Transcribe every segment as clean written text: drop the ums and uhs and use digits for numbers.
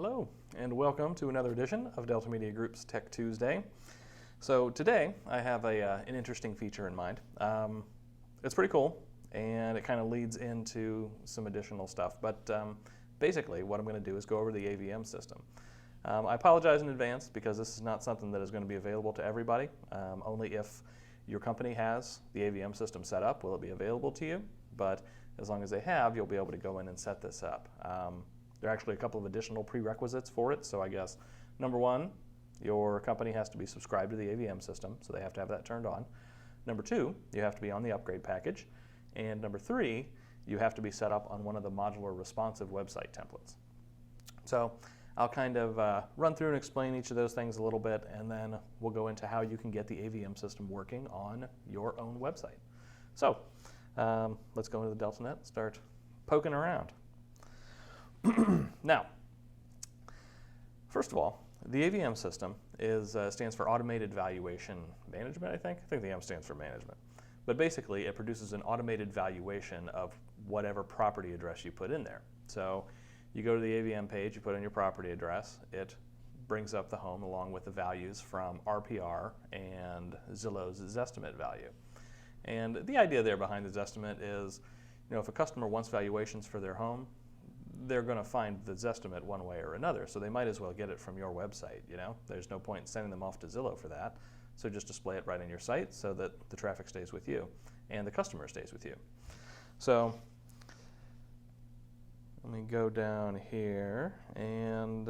Hello, and welcome to another edition of Delta Media Group's Tech Tuesday. So today I have an interesting feature in mind. It's pretty cool, and it kind of leads into some additional stuff. But basically, what I'm going to do is go over the AVM system. I apologize in advance because this is not something that is going to be available to everybody. Only if your company has the AVM system set up will it be available to you. But as long as they have, you'll be able to go in and set this up. There are actually a couple of additional prerequisites for it. So I guess number one, your company has to be subscribed to the AVM system, so they have to have that turned on. Number two, you have to be on the upgrade package. And number three, you have to be set up on one of the modular responsive website templates. So I'll kind of run through and explain each of those things a little bit, and then we'll go into how you can get the AVM system working on your own website. So let's go into the DeltaNet and start poking around. Now, first of all, the AVM system stands for Automated Valuation Management, I think. I think the M stands for management. But basically, it produces an automated valuation of whatever property address you put in there. So you go to the AVM page, you put in your property address, it brings up the home along with the values from RPR and Zillow's Zestimate value. And the idea there behind the Zestimate is, if a customer wants valuations for their home, they're going to find the Zestimate one way or another, so they might as well get it from your website. There's no point in sending them off to Zillow for that, so just display it right on your site so that the traffic stays with you and the customer stays with you. So let me go down here and,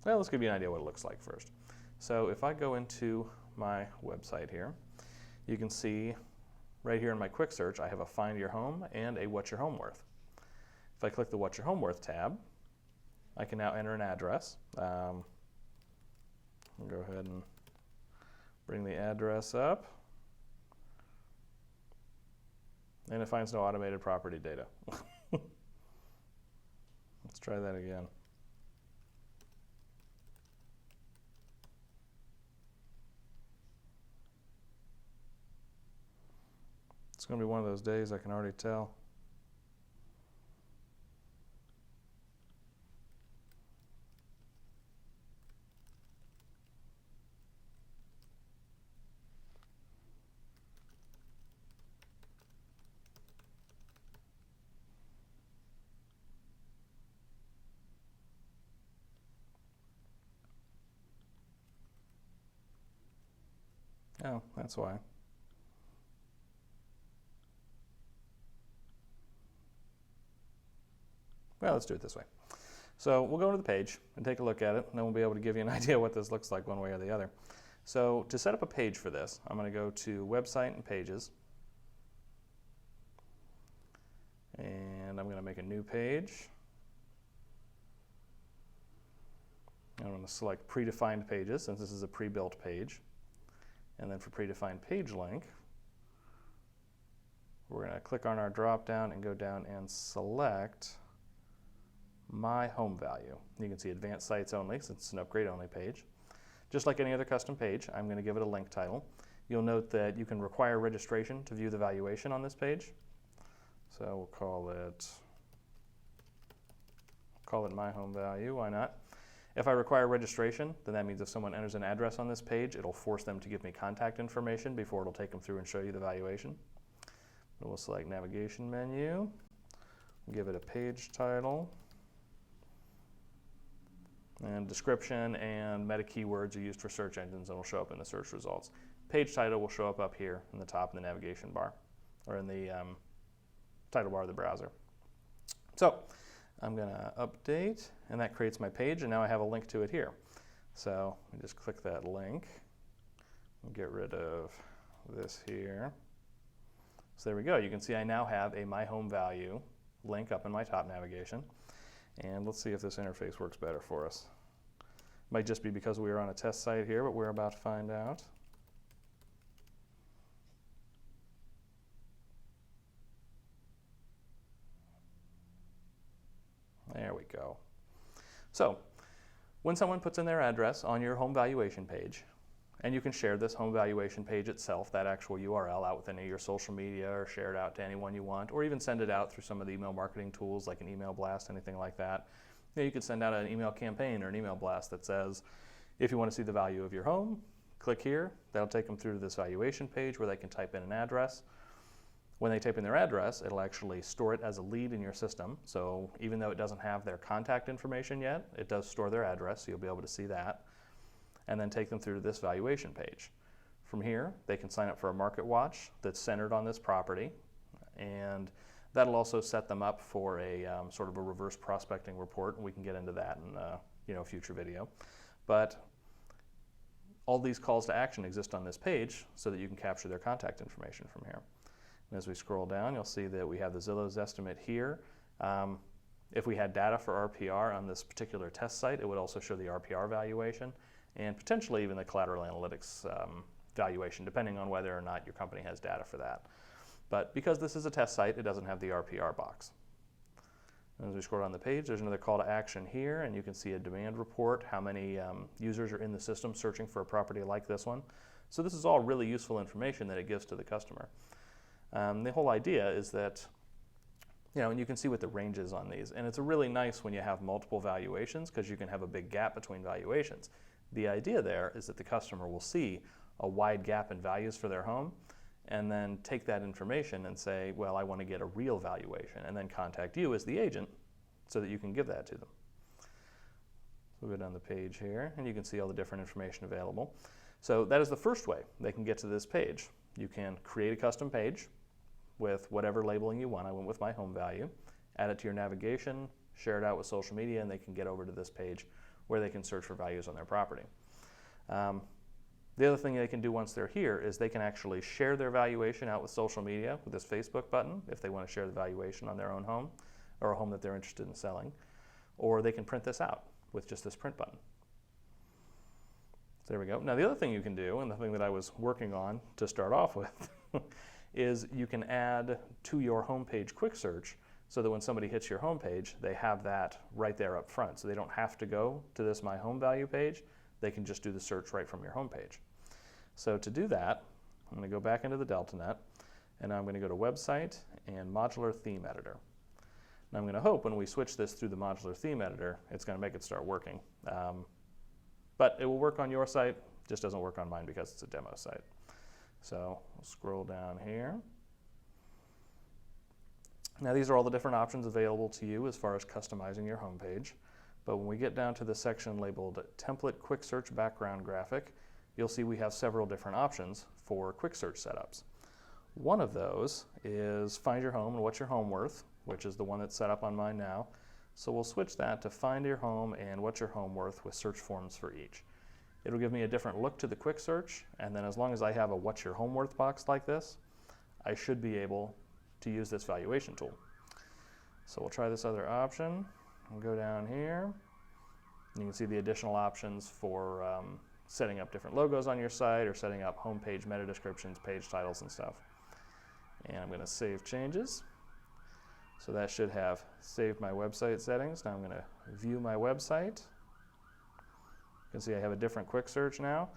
well, let's give you an idea what it looks like first. So if I go into my website here, you can see right here in my quick search I have a Find Your Home and a What's Your Home Worth. If I click the What's Your Home Worth tab, I can now enter an address. I'll go ahead and bring the address up. And it finds no automated property data. Let's try that again. It's going to be one of those days, I can already tell. Oh, that's why. Well, let's do it this way. So we'll go to the page and take a look at it, and then we'll be able to give you an idea what this looks like one way or the other. So to set up a page for this, I'm going to go to Website and Pages, and I'm going to make a new page. I'm going to select Predefined Pages, since this is a pre-built page. And then for predefined page link, we're going to click on our drop down and go down and select My Home Value. You can see Advanced Sites Only, since it's an upgrade only page. Just like any other custom page, I'm going to give it a link title. You'll note that you can require registration to view the valuation on this page. So we'll call it My Home Value, why not? If I require registration, then that means if someone enters an address on this page, it'll force them to give me contact information before it'll take them through and show you the valuation. And we'll select Navigation Menu, give it a page title, and description and meta keywords are used for search engines and will show up in the search results. Page title will show up here in the top in the navigation bar, or in the title bar of the browser. So I'm going to update, and that creates my page, and now I have a link to it here. So I just click that link and get rid of this here. So there we go. You can see I now have a My Home Value link up in my top navigation. And let's see if this interface works better for us. Might just be because we are on a test site here, but we're about to find out. There we go. So when someone puts in their address on your home valuation page, and you can share this home valuation page itself, that actual URL, out with any of your social media or share it out to anyone you want, or even send it out through some of the email marketing tools like an email blast, anything like that. you could send out an email campaign or an email blast that says, if you want to see the value of your home, click here. That'll take them through to this valuation page where they can type in an address. When they type in their address, it'll actually store it as a lead in your system. So even though it doesn't have their contact information yet, it does store their address, so you'll be able to see that, and then take them through to this valuation page. From here, they can sign up for a market watch that's centered on this property, and that'll also set them up for a sort of a reverse prospecting report, and we can get into that in a future video. But all these calls to action exist on this page so that you can capture their contact information from here. And as we scroll down, you'll see that we have the Zillow's estimate here. If we had data for RPR on this particular test site, it would also show the RPR valuation and potentially even the collateral analytics valuation, depending on whether or not your company has data for that. But because this is a test site, it doesn't have the RPR box. And as we scroll down the page, there's another call to action here, and you can see a demand report, how many users are in the system searching for a property like this one. So this is all really useful information that it gives to the customer. The whole idea is that, and you can see what the range is on these, and it's really nice when you have multiple valuations because you can have a big gap between valuations. The idea there is that the customer will see a wide gap in values for their home, and then take that information and say, well, I want to get a real valuation, and then contact you as the agent so that you can give that to them. So we'll go down the page here, and you can see all the different information available. So that is the first way they can get to this page. You can create a custom page with whatever labeling you want. I went with my home value, add it to your navigation, share it out with social media, and they can get over to this page where they can search for values on their property. The other thing they can do once they're here is they can actually share their valuation out with social media with this Facebook button if they want to share the valuation on their own home or a home that they're interested in selling. Or they can print this out with just this print button. So there we go. Now the other thing you can do, and the thing that I was working on to start off with, is you can add to your homepage quick search so that when somebody hits your homepage, they have that right there up front. So they don't have to go to this My Home Value page. They can just do the search right from your homepage. So to do that, I'm going to go back into the DeltaNet, and I'm going to go to Website and Modular Theme Editor. And I'm going to hope when we switch this through the Modular Theme Editor, it's going to make it start working. But it will work on your site, just doesn't work on mine because it's a demo site. So we'll scroll down here. Now these are all the different options available to you as far as customizing your homepage. But when we get down to the section labeled Template Quick Search Background Graphic, you'll see we have several different options for quick search setups. One of those is Find Your Home and What's Your Home Worth, which is the one that's set up on mine now. So we'll switch that to Find Your Home and What's Your Home Worth with search forms for each. It'll give me a different look to the quick search, and then as long as I have a What's Your Home Worth box like this, I should be able to use this valuation tool. So we'll try this other option. We'll go down here. You can see the additional options for setting up different logos on your site or setting up homepage meta descriptions, page titles, and stuff. And I'm going to save changes. So that should have saved my website settings. Now I'm going to view my website. You can see I have a different quick search now.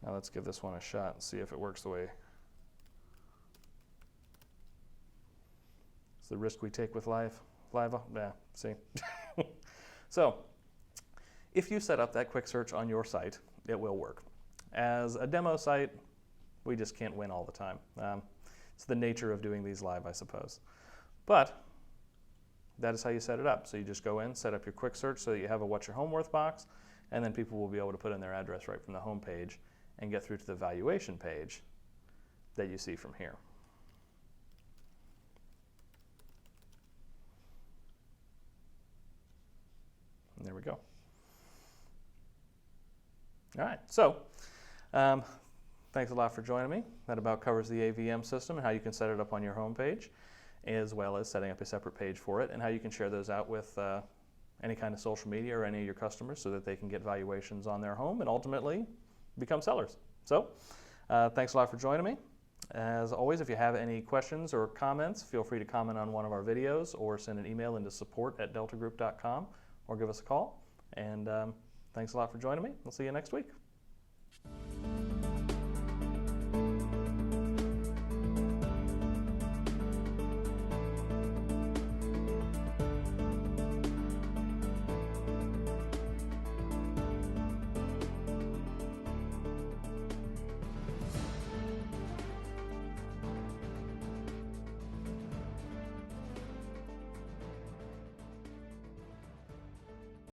Now let's give this one a shot and see if it works the way. It's the risk we take with live. Yeah, see. So, if you set up that quick search on your site, it will work. As a demo site, we just can't win all the time. It's the nature of doing these live, I suppose. But that is how you set it up. So you just go in, set up your quick search so that you have a What's Your Home Worth box, and then people will be able to put in their address right from the home page and get through to the valuation page that you see from here. And there we go. All right, so thanks a lot for joining me. That about covers the AVM system and how you can set it up on your home page, as well as setting up a separate page for it and how you can share those out with any kind of social media or any of your customers so that they can get valuations on their home and ultimately become sellers. So thanks a lot for joining me. As always, if you have any questions or comments, feel free to comment on one of our videos or send an email into support@deltagroup.com or give us a call. And thanks a lot for joining me. We'll see you next week.